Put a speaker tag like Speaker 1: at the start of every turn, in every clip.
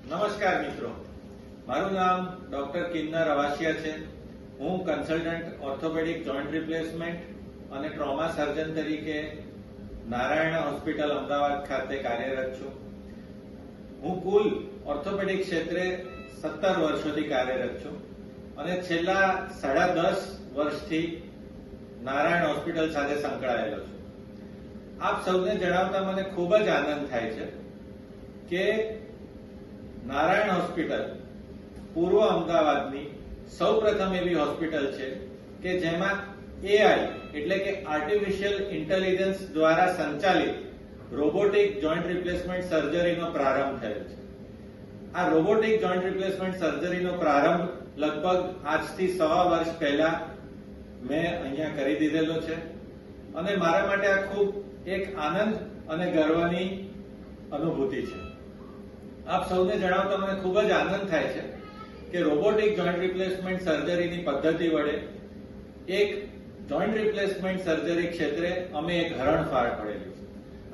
Speaker 1: નમસ્કાર મિત્રો, મારું નામ ડોક્ટર કિન્નર અવાસિયા છે। હું કન્સલ્ટન્ટ ઓર્થોપેડિક જોઈન્ટ રિપ્લેસમેન્ટ અને ટ્રોમા સર્જન તરીકે નારાયણ હોસ્પિટલ અમદાવાદ ખાતે કાર્યરત છું। હું કુલ ઓર્થોપેડિક ક્ષેત્રે 17 વર્ષોથી કાર્યરત છું અને છેલ્લા 10.5 વર્ષથી નારાયણ હોસ્પિટલ સાથે સંકળાયેલો છું। આપ સૌને જણાવતા મને ખૂબ જ આનંદ થાય છે કે નારાયણ હોસ્પિટલ પૂર્વ અમદાવાદની સૌપ્રથમ એવી હોસ્પિટલ છે કે જેમાં AI એટલે કે આર્ટિફિશિયલ ઇન્ટેલિજન્સ દ્વારા સંચાલિત રોબોટિક જોઈન્ટ રિપ્લેસમેન્ટ સર્જરીનો પ્રારંભ થયો છે। આ રોબોટિક જોઈન્ટ રિપ્લેસમેન્ટ સર્જરીનો પ્રારંભ લગભગ આજથી 1.25 વર્ષ પહેલા મેં અહીંયા કરી દીધેલો છે અને મારા માટે આ ખૂબ એક આનંદ અને ગર્વની અનુભૂતિ છે। આપ સૌને જણાવતા મને ખૂબ જ આનંદ થાય છે કે રોબોટિક જોઈન્ટ રિપ્લેસમેન્ટ સર્જરીની પદ્ધતિ વડે એક જોઈન્ટ રિપ્લેસમેન્ટ સર્જરી ક્ષેત્રે અમે એક હરણફાળ પડેલી છે।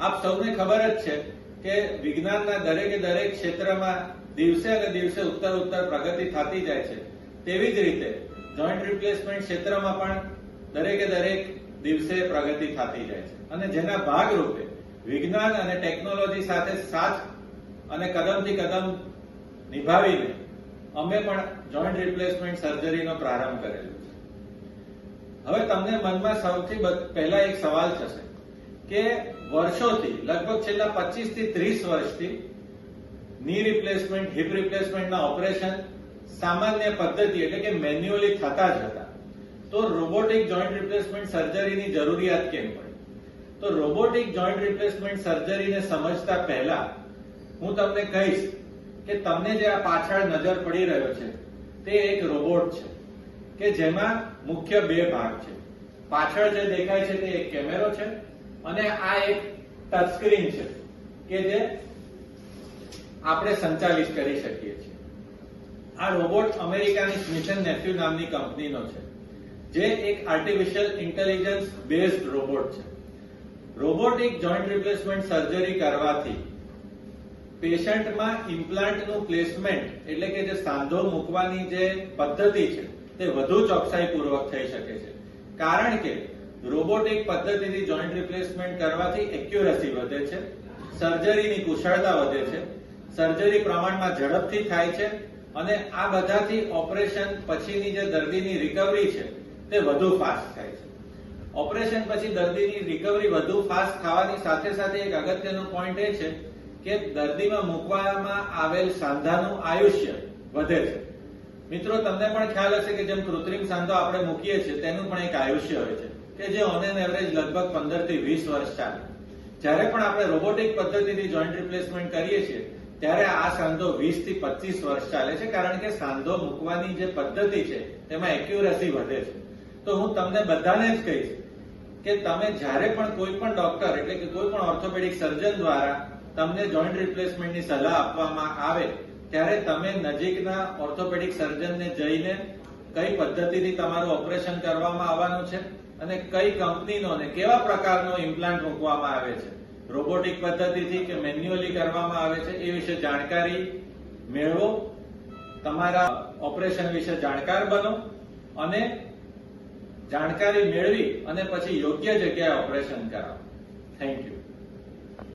Speaker 1: આપ સૌને ખબર જ છે કે વિજ્ઞાનના દરેકે દરેક ક્ષેત્રમાં દિવસે અને દિવસે ઉત્તર પ્રગતિ થતી જાય છે, તેવી જ રીતે જોઈન્ટ રિપ્લેસમેન્ટ ક્ષેત્રમાં પણ દરેકે દરેક દિવસે પ્રગતિ થતી જાય છે અને જેના ભાગરૂપે વિજ્ઞાન અને ટેકનોલોજી સાથે સાથ અને કદમથી કદમ નિભાવીને અમે પણ જોઈન્ટ રિપ્લેસમેન્ટ સર્જરીનો પ્રારંભ કરેલો છે। હવે તમને મનમાં સૌથી પહેલા એક સવાલ થશે કે વર્ષોથી લગભગ છેલ્લા 25 થી 30 વર્ષથી ની રિપ્લેસમેન્ટ, હિપ રિપ્લેસમેન્ટના ઓપરેશન સામાન્ય પદ્ધતિ એટલે કે મેન્યુઅલી થતા જ હતા, તો રોબોટિક જોઈન્ટ રિપ્લેસમેન્ટ સર્જરીની જરૂરિયાત કેમ પડી? તો રોબોટિક જોઈન્ટ રિપ્લેસમેન્ટ સર્જરીને સમજતા પહેલા હું તમને કહીશ કે તમને જે આ પાછળ નજર પડી રહ્યો છે તે એક રોબોટ છે કે જેમાં મુખ્ય 2 ભાગ છે। પાછળ જે દેખાય છે તે એક કેમેરો છે અને આ એક ટચ સ્ક્રીન છે કે જે આપણે સંચાલિત કરી શકીએ છીએ। આ રોબોટ અમેરિકાની સ્મિથ એન્ડ નેફ્યુ નામની કંપનીનો છે, જે એક આર્ટિફિશિયલ ઇન્ટેલિજન્સ બેઝડ રોબોટ છે। રોબોટિક જોઈન્ટ રિપ્લેસમેન્ટ સર્જરી કરવાથી પેશન્ટમાં ઇમ્પ્લાન્ટનું પ્લેસમેન્ટ એટલે કે જે સાંધો મૂકવાની જે પદ્ધતિ છે તે વધુ ચોકસાઈપૂર્વક થઈ શકે છે, કારણ કે રોબોટિક પદ્ધતિથી જોઈન્ટ રિપ્લેસમેન્ટ કરવાથી એક્યુરસી વધે છે, સર્જરીની કુશળતા વધે છે, સર્જરી પ્રમાણમાં ઝડપથી થાય છે અને આ બધાથી ઓપરેશન પછીની જે દર્દીની રિકવરી છે તે વધુ ફાસ્ટ થાય છે। ઓપરેશન પછી દર્દીની રિકવરી વધુ ફાસ્ટ થવાની સાથે સાથે એક અગત્યનો પોઈન્ટ એ છે કે દર્દીમાં મૂકવામાં આવેલ સાંધાનું આયુષ્ય વધે છે। મિત્રો, તમને પણ ખ્યાલ હશે કે જેમ કૃત્રિમ સાંધો આપણે મૂકીએ છીએ તેનું પણ એક આયુષ્ય હોય છે કે જે ઓન એન એવરેજ લગભગ 15 થી 20 વર્ષ ચાલે। જ્યારે પણ આપણે રોબોટિક પદ્ધતિથી જોઈન્ટ રિપ્લેસમેન્ટ કરીએ છીએ ત્યારે આ સાંધો 20 થી 25 વર્ષ ચાલે છે, કારણ કે સાંધો મૂકવાની જે પદ્ધતિ છે તેમાં એક્યુરસી વધે છે। તો હું તમને બધાને જ કહીશ કે તમે જ્યારે પણ કોઈ પણ ડોક્ટર એટલે કે કોઈ પણ ઓર્થોપેડિક સર્જન દ્વારા તમને જોઈન્ટ રિપ્લેસમેન્ટની સલાહ આપવામાં આવે ત્યારે તમે નજીકના ઓર્થોપેડિક સર્જનને જઈને કઈ પદ્ધતિથી તમારું ઓપરેશન કરવામાં આવવાનું છે અને કઈ કંપનીનો અને કેવા પ્રકારનો ઇમ્પ્લાન્ટ મૂકવામાં આવે છે, રોબોટિક પદ્ધતિથી કે મેન્યુઅલી કરવામાં આવે છે, એ વિશે જાણકારી મેળવો, તમારા ઓપરેશન વિશે જાણકાર બનો અને જાણકારી મેળવી અને પછી યોગ્ય જગ્યાએ ઓપરેશન કરાવો। Thank you.